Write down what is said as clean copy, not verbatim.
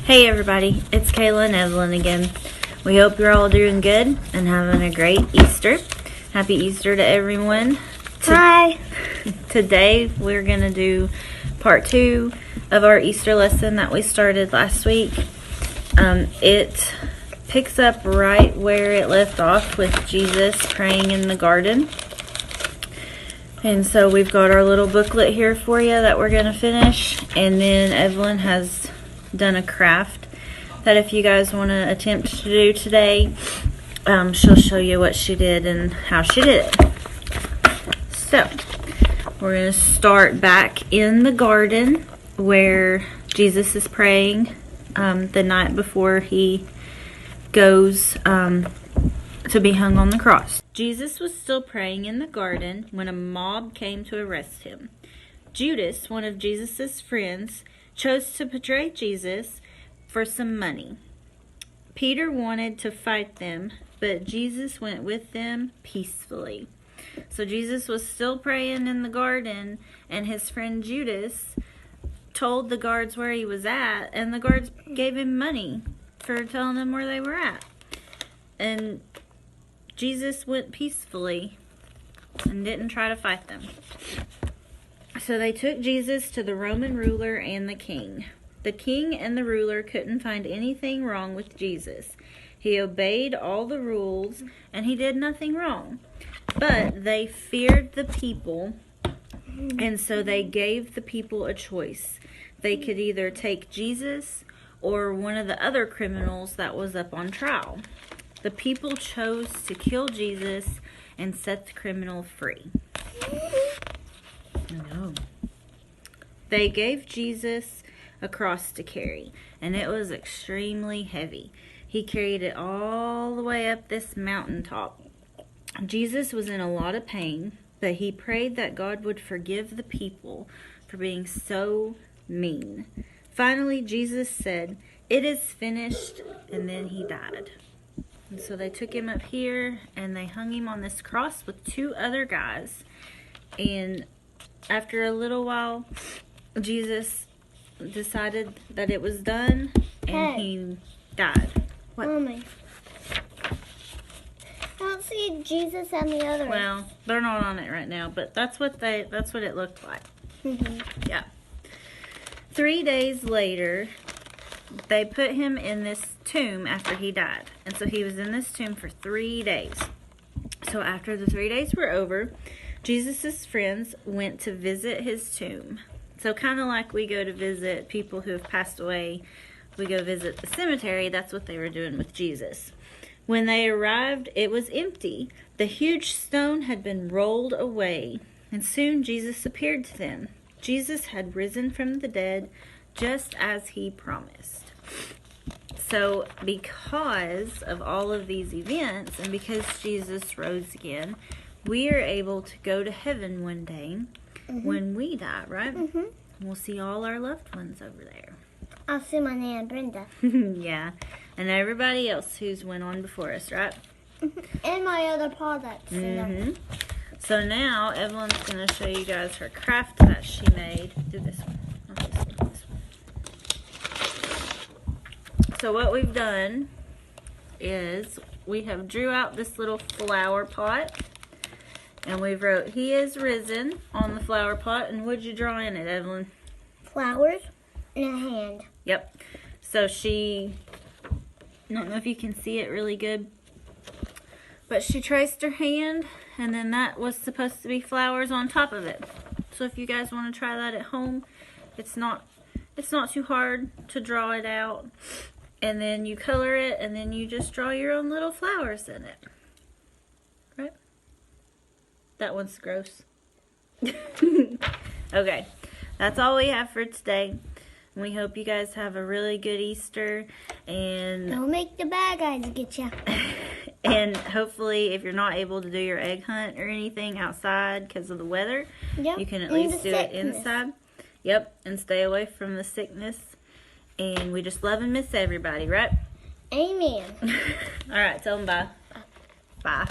Hey everybody, it's Kayla and Evelyn again. We hope you're all doing good and having a great Easter. Happy Easter to everyone. Hi. Today we're going to do part 2 of our Easter lesson that we started last week. It picks up right where it left off with Jesus praying in the garden. And so we've got our little booklet here for you that we're going to finish. And then Evelyn has done a craft that if you guys want to attempt to do today, she'll show you what she did and how she did it. So, we're going to start back in the garden where Jesus is praying the night before he goes to be hung on the cross. Jesus was still praying in the garden when a mob came to arrest him. Judas, one of Jesus' friends, chose to betray Jesus for some money. Peter wanted to fight them, but Jesus went with them peacefully. So Jesus was still praying in the garden, and his friend Judas told the guards where he was at, and the guards gave him money for telling them where they were at. And Jesus went peacefully and didn't try to fight them. So they took Jesus to the Roman ruler and the king. The king and the ruler couldn't find anything wrong with Jesus. He obeyed all the rules and he did nothing wrong. But they feared the people, and so they gave the people a choice. They could either take Jesus or one of the other criminals that was up on trial. The people chose to kill Jesus and set the criminal free. No. They gave Jesus a cross to carry, and it was extremely heavy. He carried it all the way up this mountaintop. Jesus was in a lot of pain, but he prayed that God would forgive the people for being so mean. Finally, Jesus said, "It is finished," and then he died. And so they took him up here, and they hung him on this cross with 2 other guys. And after a little while, Jesus decided that it was done, and he died. What? Mommy, I don't see Jesus and the other. Well, they're not on it right now, but that's what it looked like. Yeah. 3 days later, they put him in this tomb after he died. And so he was in this tomb for 3 days. So after the 3 days were over, Jesus' friends went to visit his tomb. So kind of like we go to visit people who have passed away, we go visit the cemetery. That's what they were doing with Jesus. When they arrived, it was empty. The huge stone had been rolled away, and soon Jesus appeared to them. Jesus had risen from the dead, just as he promised. So because of all of these events, and because Jesus rose again, we are able to go to heaven one day when we die, right? We'll see all our loved ones over there. I'll see my Nan Brenda. Yeah, and everybody else who's went on before us, right? And my other paw that's in there. So now Evelyn's going to show you guys her craft that she made. Do this one. Not this one. This one. So what we've done is we have drew out this little flower pot. And we wrote, "He is risen" on the flower pot. And what'd you draw in it, Evelyn? Flowers and a hand. Yep. So I don't know if you can see it really good, but she traced her hand, and then that was supposed to be flowers on top of it. So if you guys want to try that at home, it's not too hard to draw it out. And then you color it, and then you just draw your own little flowers in it. Right? That one's gross. Okay. That's all we have for today. We hope you guys have a really good Easter. And don't make the bad guys get you. And hopefully, if you're not able to do your egg hunt or anything outside because of the weather, you can at least do it inside. Yep. And stay away from the sickness. And we just love and miss everybody, right? Amen. All right. Tell them bye. Bye.